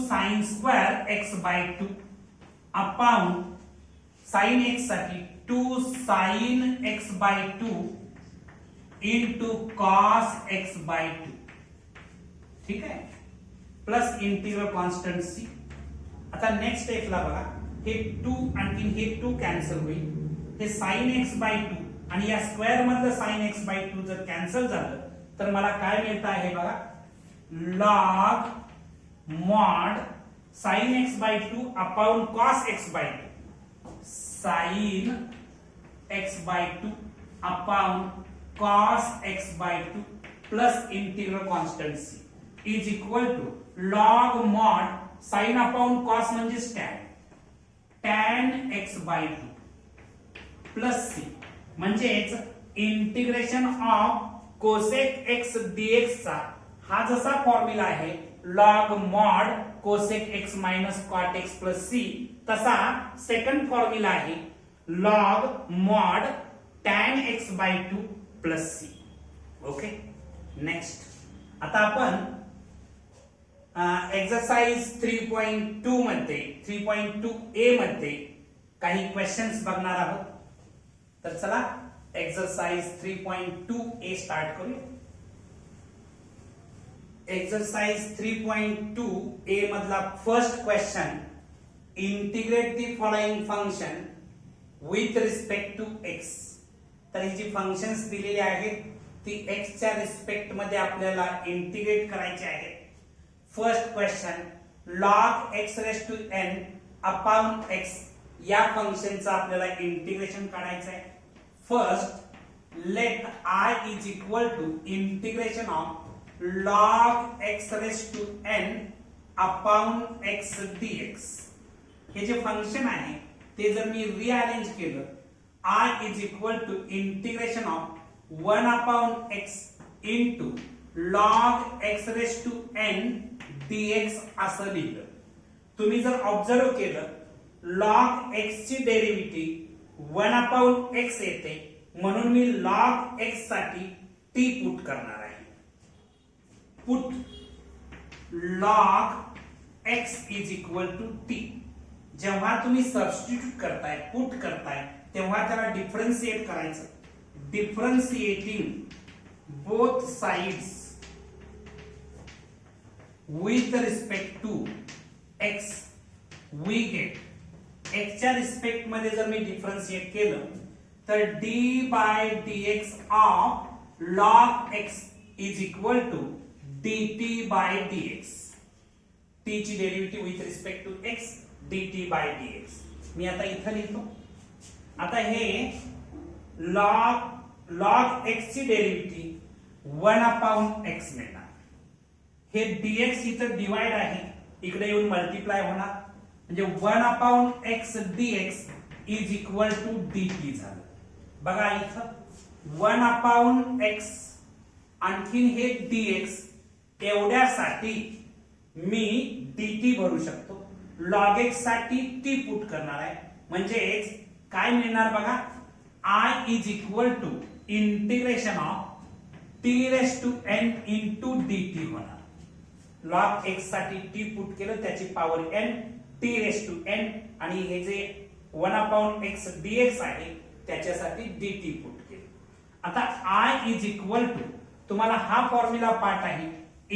sine square x by 2 upon sine x साठी 2 sine x by 2 into cos x by 2. ठीक आहे प्लस इंटिग्रल कॉन्स्टंट सी. आता नेक्स्ट स्टेपला बघा हे 2 आणखी हे 2 कॅन्सल होईल. हे साइन एक्स बाय 2 आणि या स्क्वेअर मधलं साइन एक्स बाय 2 जर कॅन्सल झालं तर मला काय मिळतं आहे बघा log mod sine x by 2 upon cos x by 2 sine x by 2 upon cos x by 2 plus integral constant c is equal to log mod sin upon cos म्हणजेच tan x by 2 plus c म्हणजेच integration of cosec x dx चा हा जसा formula आहे log mod cosec x minus cot x plus c तसा second formula आहे log mod tan x by 2 plus c. Okay next आता आपण exercise 3.2 मध्ये 3.2 ए मध्ये काही क्वेश्चन्स बघणार आहोत. तर चला एक्सरसाइज 3.2 ए स्टार्ट करूया. एक्सरसाइज 3.2 ए मधला first question integrate the following function with respect to x. तर ही जी फंक्शन्स दिलेली आहेत ती x च्या रिस्पेक्ट मध्ये आपल्याला इंटिग्रेट करायची आहेत. First question log x raise to n अपॉन x या फंक्शनचं आपल्याला इंटिग्रेशन काढायचं आहे. First let I is equal to integration of log x raise to n अपॉन x dx. हे जे फंक्शन आहे ते जर मी रिअरेंज केलं I is equal to integration of 1 upon x into log x raised to n dx असं लिहिलं. तुम्ही जर ऑब्झर्व केलं log x ची डेरिव्हेटिव्ह 1 upon x येते म्हणून मी log x साठी t पुट करणार आहे. Put log x is equal to t. जेव्हा तुम्ही सबस्टिट्यूट करताय पुट करताय तेव्हा त्याला डिफरन्शिएट करायचं. Differentiating both sides with respect to x we get x च्या रिस्पेक्ट मध्ये जर मी डिफरन्शिएट केलं तर d by dx of log x is equal to dt by dx. t ची derivative with respect to x dt by dx. मी आता इथं लिहितो. आता हे log x ची डेरिव्हेटिव्ह 1 अपॉन x मिळणार. हे dx इथं डिवाइड आहे इकडे येऊन मल्टिप्लाय होणार म्हणजे 1 upon x dx is equal to dt झालं. बघा इथं 1 अपॉन x आणखीन हे dx एवढ्यासाठी मी dt भरू शकतो. log x साठी t पुट करणार आहे म्हणजेच काय मिळणार बघा I is equal to integration of t raise to n into dt होणार. log x साठी t पुट केलं त्याची power n t raise to n आणि हे जे 1 अपॉन x dx आहे त्याच्यासाठी dt पुट केलं. आता I इज इक्वल टू तुम्हाला हा फॉर्म्युला पाठ आहे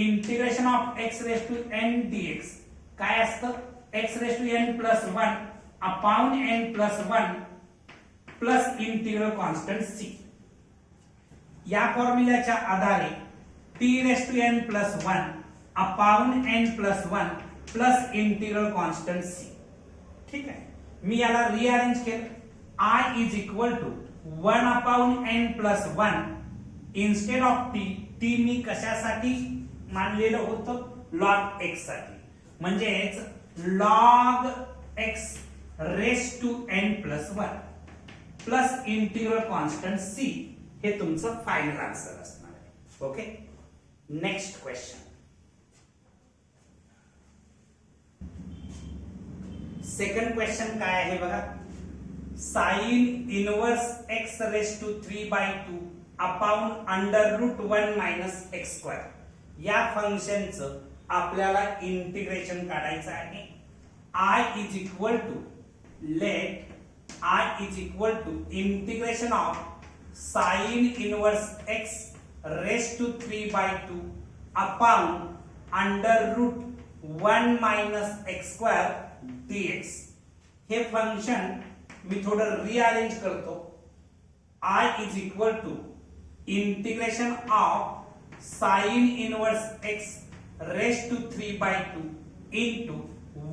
integration of x raise to n dx काय असतं x raise to n plus 1 upon n plus 1 plus integral constant c. या फॉर्म्युल्याच्या आधारे t raise to n plus 1 upon n plus 1 plus integral constant c. ठीक आहे, मी याला rearrange केलं. I is equal to 1 upon n plus 1 instead of t मी कशासाठी मानलेलं होतं लॉग x साठी, म्हणजेच log x raise to n plus 1 plus integral constant c हे तुमचं फायनल आन्सर असणार आहे. Okay, next question. Second question काय आहे बघा. Sine inverse x raise to 3/2 upon under root 1 minus x square या फंक्शनचं आपल्याला इंटिग्रेशन काढायचं आहे. I is equal to integration of sine inverse x raise to 3/2 upon under root 1 minus x square dx. हे function मी थोडं rearrange करतो. I is equal to integration of sine inverse x raise to 3/2 into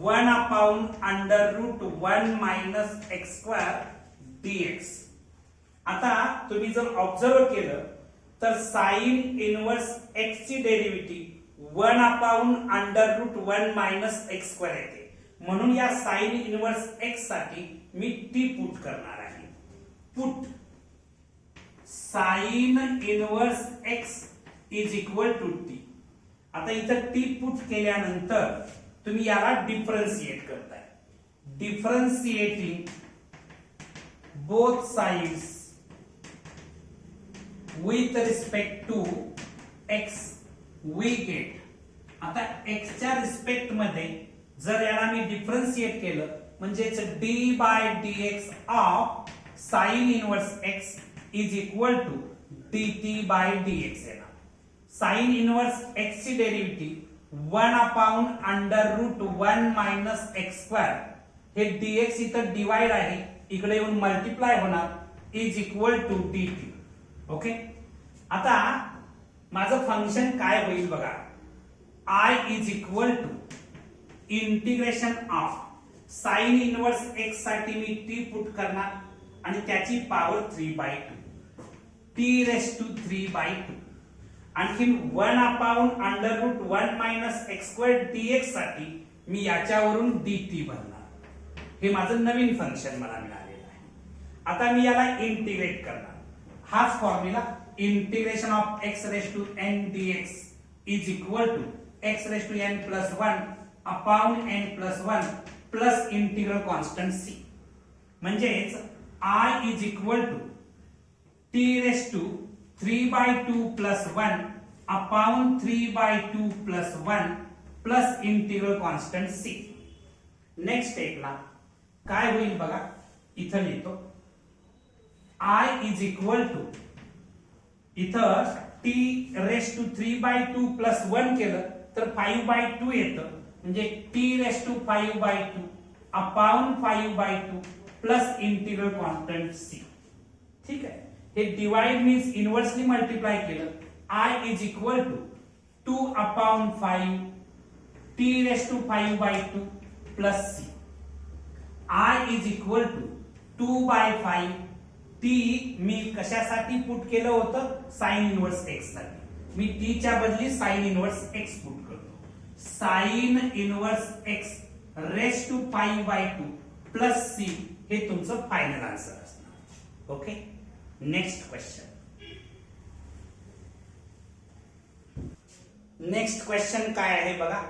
1 upon under root 1 minus x square dx. आता तुम्ही जर observe केलं तर sine inverse x ची derivative 1 upon under root 1 minus x square येते. म्हणून या साइन इनवर्स x साठी मी t पुट करणार आहे. Put sine inverse x is equal to t. आता इथं t पुट केल्यानंतर तुम्ही याला डिफरन्शिएट करताय. Differentiating both sides with respect to x we get. आता x च्या रिस्पेक्ट मध्ये जर याला मी डिफरन्शिएट केलं म्हणजेच d by dx of sine inverse x is equal to dt by dx येणार. साइन इनवर्स x ची derivative 1 upon under root 1 minus x square हे dx इथं डिवाइड आहे, इकडे येऊन मल्टिप्लाय होणार is equal to dt. Okay, आता माझं फंक्शन काय होईल बघा. I is equal to integration of sine inverse x साठी मी t पुट करणार आणि त्याची पॉवर 3/2 t रेस टू 3/2 आणखी 1 upon under root 1 minus x square dx साठी मी याच्यावरून dt भरणार. हे माझं नवीन फंक्शन मला मिळालेलं आहे. आता मी याला इंटिग्रेट करणार. हाच formula integration of x raise to n dx is equal to x raise to n plus 1 upon n plus 1 plus integral constant c. म्हणजेच I is equal to t raise to 3/2 plus 1 upon 3/2 plus 1 plus integral constant c. Next स्टेपला काय होईल बघा. इथं लिहितो I is equal to इथं t raise to 3/2 plus 1 केलं तर 5/2 येतं, म्हणजे t raise to 5/2 upon 5/2 plus integral constant c. ठीक आहे, हे डिवाइड मीन्स इनवर्सली मल्टिप्लाय केलं. I is equal to 2 upon 5 t raise to 5/2 plus c. I is equal to 2/5 t मी कशासाठी पुट केलं होतं साइन इनवर्स x साठी. मी t च्या बदली साइन इनवर्स x पुट करतो. Sine inverse x raise to 5/2 plus c हे तुमचं फायनल आन्सर असणार. Okay, next question. Next question काय आहे बघा.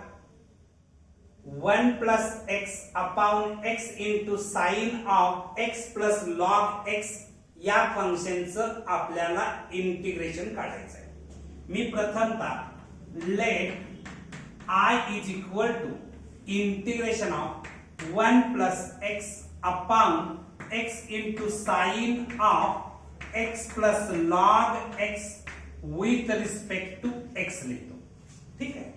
1 plus x upon x into sine of x plus log x या फंक्शनचं आपल्याला इंटिग्रेशन काढायचं आहे. मी प्रथमतः let I is equal to integration of 1 plus x upon x into sine of x plus log x with respect to x लिहितो. ठीक आहे.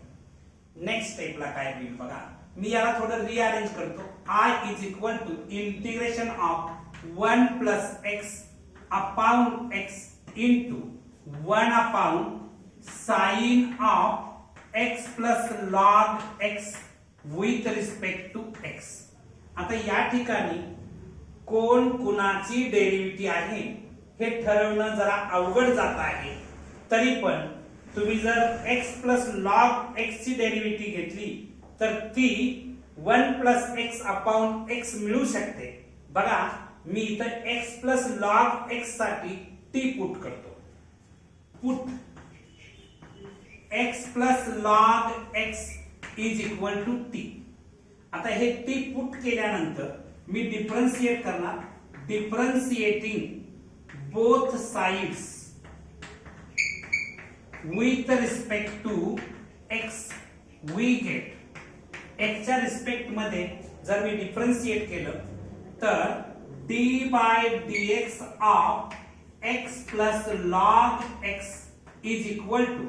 नेक्स्ट स्टेपला काय होईल बघा, मी याला थोडं रिअरेंज करतो. I is equal to integration of 1 plus x upon x into 1 upon sine of x plus log x with respect to x. आता या ठिकाणी कोण कुणाची डेरिव्हेटिव्ह आहे हे ठरवणं जरा अवघड जात आहे. तरी पण तुम्ही जर x प्लस लॉग x ची डेरिव्हेटिव्ह घेतली तर ती 1 प्लस एक्स अपॉन एक्स मिळू शकते. बघा मी इथं x प्लस लॉग x साठी t पुट करतो. Put x plus log x is equal to t. आता हे t पुट केल्यानंतर मी डिफरन्शिएट करणार. Differentiating both sides with respect to x we get x च्या रिस्पेक्ट मध्ये जर मी डिफरन्शिएट केलं तर d by dx of x plus log x is equal to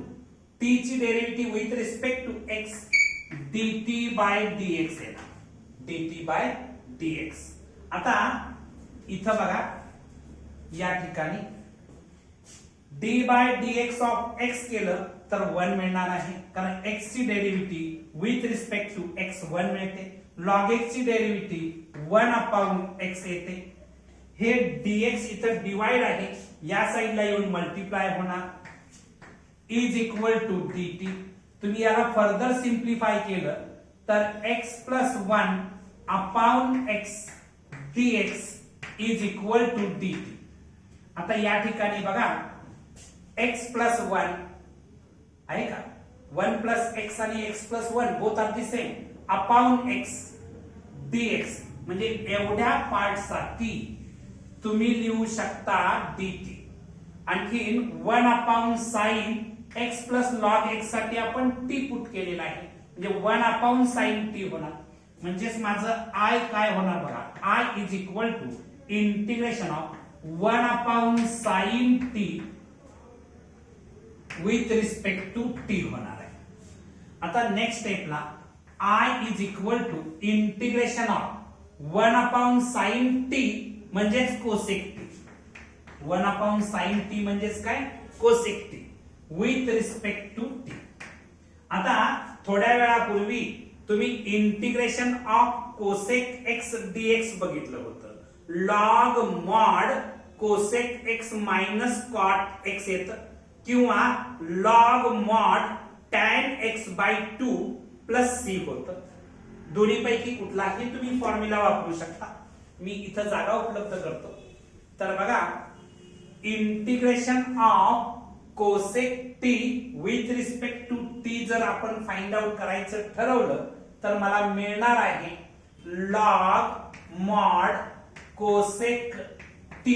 t ची derivative with respect to x dt by dx येणार. dt by dx. आता इथं बघा या ठिकाणी d by dx of x केलं तर 1 मिळणार आहे, कारण x ची derivative with respect to x 1 मिळते. log x ची डेरिव्हेटिव्ह 1 अपॉन x येते. हे dx इथं डिवाइड आहे, या साइडला येऊन मल्टिप्लाय होणार. Is equal to dt. तुम्ही याला फर्दर सिंप्लिफाय केलं तर x plus 1 upon x dx is equal to dt. आता या ठिकाणी बघा x प्लस 1 आहे का, 1 प्लस x आणि x plus 1 both are the same upon x dx म्हणजे एवढ्या पार्ट साठी तुम्ही लिहू शकता dt. आणखीन 1 upon sign x plus log x साठी आपण t पुट केलेला आहे, म्हणजे 1 अपॉन साइन t होणार. म्हणजेच माझं I काय होणार बघा, I is equal to integration of 1 upon sine t with respect to t होणार आहे. आता नेक्स्ट स्टेपला I is equal to integration of 1 upon sine t म्हणजेच cosec t. 1 upon sine t म्हणजेच काय, cosec t with respect to t. आता थोड्या वेळापूर्वी तुम्ही integration of cosec x dx बघितलं होतं. Log mod cosec x minus cot x येतं किंवा log mod tan x by 2 plus c होतं. दोन्हीपैकी कुठलाही तुम्ही फॉर्म्युला वापरू शकता. मी इथं जागा उपलब्ध करतो. तर बघा integration of cosec t with respect to t जर आपण फाइंड आउट करायचं ठरवलं तर मला मिळणार आहे log mod cosec t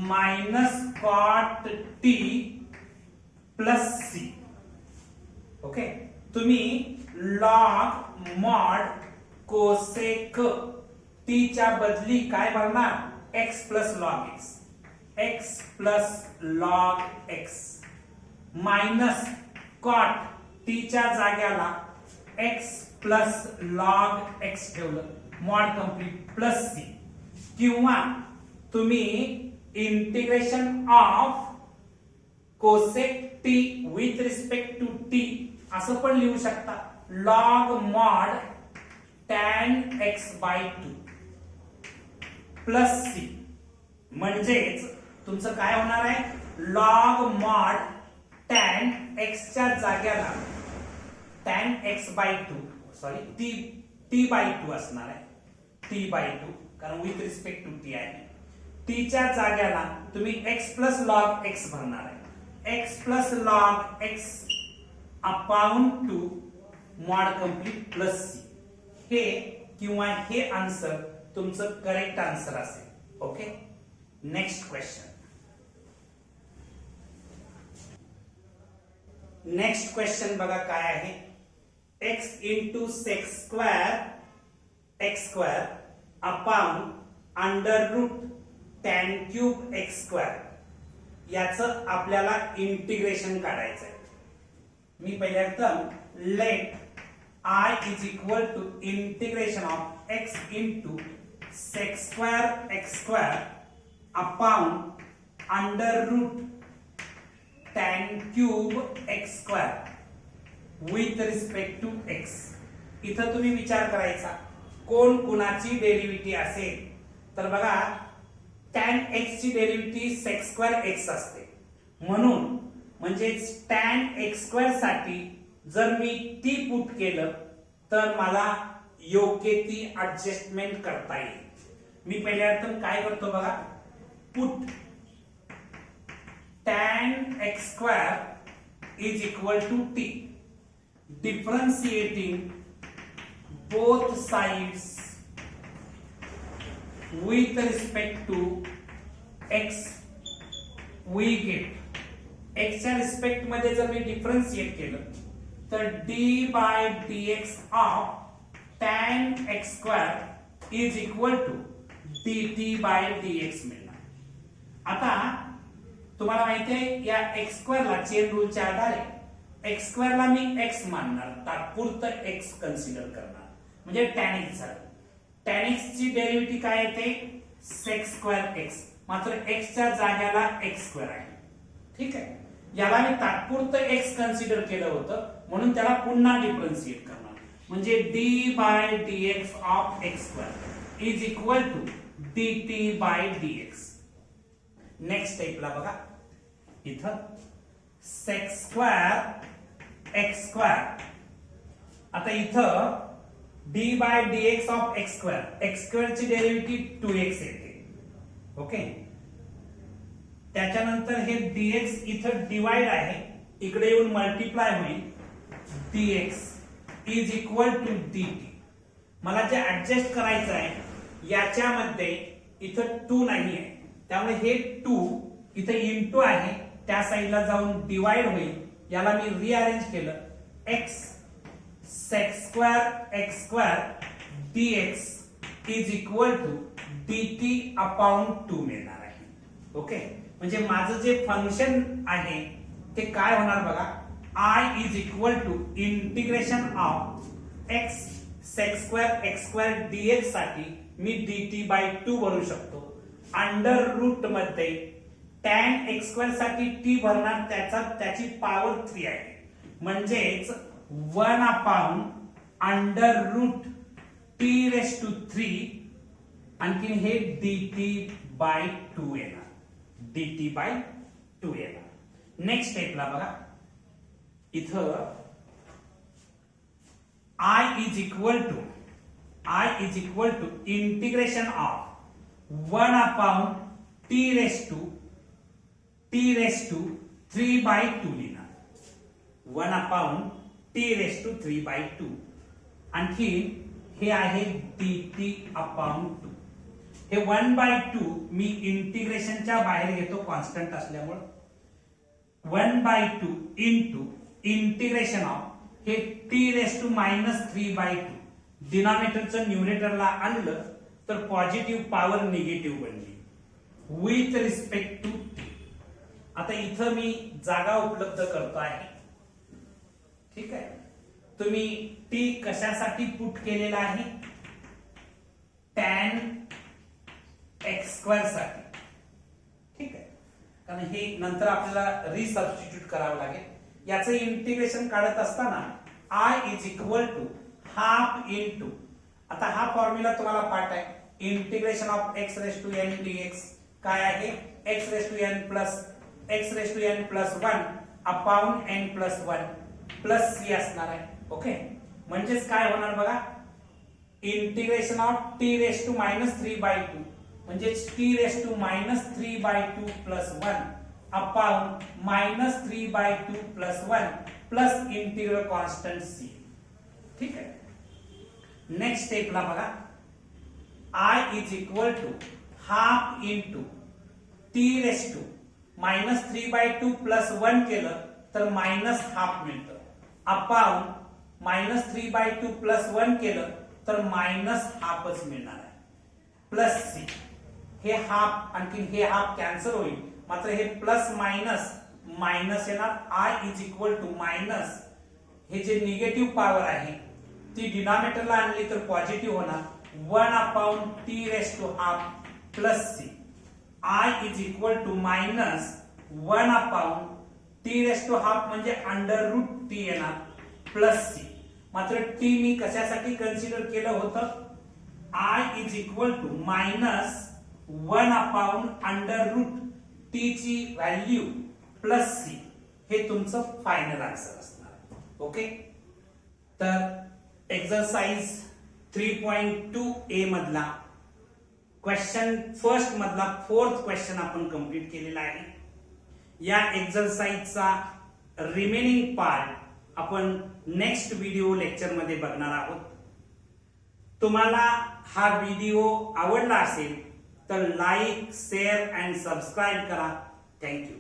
minus cot t plus c. Okay, तुम्ही लॉग मॉड कोसेक t च्या बदली काय भरणार, x plus log x, x plus log x minus cot t च्या जाग्याला x प्लस लॉग x ठेवलं, मॉड कंप्लीट प्लस c. किंवा तुम्ही integration of cosec t with respect to t असं पण लिहू शकता, log mod tan x by 2 plus c. म्हणजेच तुमचं काय होणार आहे, लॉग मॉड tan x च्या जाग्याला tan x by 2 sorry t by 2 असणार आहे, t बाय 2 कारण विथ रिस्पेक्ट टू t आहे. t च्या जाग्याला तुम्ही x प्लस लॉग x भरणार आहे, x plus log x upon 2 mod complete plus c. हे किंवा हे आन्सर तुमचं करेक्ट आन्सर असेल. Okay, next question. Next question बघा काय आहे, x into sec square x square upon under root tan cube x square याचं आपल्याला इंटिग्रेशन काढायचं आहे. मी पहिल्यांदा let I is equal to integration of x into sec square x square upon under root tan cube x square with respect to x. इथं तुम्ही विचार करायचा कोण कुणाची डेरिव्हेटिव्ह असेल तर बघा tan x ची डेरिव्हेटिव्ह sec square x असते म्हणून म्हणजे tan x square साठी जर मी टी पुट केलं तर मला योग्य ती ऍडजस्टमेंट करता येईल. मी पहिल्यांदा काय करतो बघा put tan x square is equal to t, differentiating both sides with respect to x we get x च्या रिस्पेक्ट मध्ये जर मी डिफरन्शिएट केलं तर d by dx of tan x square is equal to dt by dx मिळणार. आता तुम्हाला माहिती आहे या x स्क्वेअर ला चेन रूलच्या आधारे x स्क्वेअर ला मी x मानणार तात्पुरतं x कन्सिडर करणार म्हणजे tan x झालं. tan x ची डेरिव्हेटिव्ह काय येते sec स्क्वेअर x मात्र x च्या जाग्याला x स्क्वेअर आहे. ठीक आहे याला मी तात्पुरतं x कन्सिडर केलं होतं म्हणून त्याला पुन्हा डिफरन्शिएट करणार म्हणजे d by dx of x square is equal to dt by dx. Next स्टेपला बघा इथं sec square x square आता इथं d by dx of x square ची डेरिव्हेटिव्ह 2x येते. ओके त्याच्यानंतर हे dx इथं डिवाइड आहे इकडे येऊन मल्टिप्लाय होईल dx is equal to dt. मला जे ऍडजस्ट करायचं आहे याच्यामध्ये इथं 2 नाही आहे त्यामुळे हे 2 इथे इनटू आहे त्या साइडला जाऊन डिवाइड होईल. याला मी रिअरेंज केलं x sec square x square dx is equal to dt upon 2 मिळणार आहे. ओके म्हणजे माझं जे फंक्शन आहे ते काय होणार बघा I is equal to integration of x sec square x square dx साठी मी dt by 2 भरू शकतो. अंडर रूट मध्ये tan x square साठी t भरणार त्याची पॉवर 3 आहे म्हणजेच 1 upon under root t raised to 3 आणखी हे dt by 2 येणार. dt by 2 येणार. नेक्स्ट स्टेपला बघा इथं I is equal to integration of 1 upon t raised to 3 by 2 लिहिणार. 1 upon t raised to 3 by 2 आणखी हे आहे dt upon 2. हे 1 by 2 मी इंटिग्रेशनच्या बाहेर घेतो कॉन्स्टंट असल्यामुळे 1 by 2 into इंटिग्रेशन ऑफ हे t raised to -3 by 2 डिनॉमिनेटरचं न्यूमरेटरला आणलं तर पॉझिटिव्ह पॉवर निगेटिव्ह बनली विथ रिस्पेक्ट टू t. आता इथं मी जागा उपलब्ध करतो आहे. ठीक आहे तुम्ही t कशासाठी पुट केलेला आहे tan x square साठी. ठीक आहे कारण हे नंतर आपल्याला रिसबस्टिट्यूट करावं लागेल. याचं इंटिग्रेशन काढत असताना I is equal to half into आता हा फॉर्म्युला तुम्हाला पाठ आहे integration of x raised to n dx काय आहे x raised to n plus 1 upon n plus 1 plus c असणार आहे. ओके म्हणजेच काय होणार बघा integration of t raised to -3 by 2 म्हणजे t raised to -3 by 2 plus 1 upon -3 by 2 plus 1 plus integral constant c. ठीक आहे नेक्स्ट स्टेपला बघा I is equal to half into t raised to -3 by 2 plus 1 केलं तर -हाफ मिळतं upon -3 by 2 plus 1 केलं तर -हाफच मिळणार आहे प्लस c. हे हाफ आणखी हे हाफ कॅन्सल होईल मात्र हे प्लस मायनस मायनस येणार I is equal to हे जे निगेटिव्ह पॉवर आहे ती डिनॉमिनेटरला आणली तर पॉझिटिव्ह होणार 1/t⁻½ plus c I is equal to minus 1/t⁻½ म्हणजे √t येणार प्लस सी. मात्र टी मी कशासाठी कन्सिडर केलं होतं I is equal to minus 1/√t ची व्हॅल्यू प्लस सी हे तुमचं फायनल आन्सर असणार. ओके, तर एक्सरसाइज 3.2a मधला क्वेश्चन फर्स्ट मधला फोर्थ क्वेश्चन आपण कंप्लीट केलेला आहे. या एक्सरसाइजचा रिमेनिंग पार्ट आपण नेक्स्ट व्हिडिओ लेक्चर मध्ये बघणार आहोत. तुम्हाला हा व्हिडिओ आवडला असेल तर लाईक, शेअर अँड सबस्क्राईब करा. थँक्यू.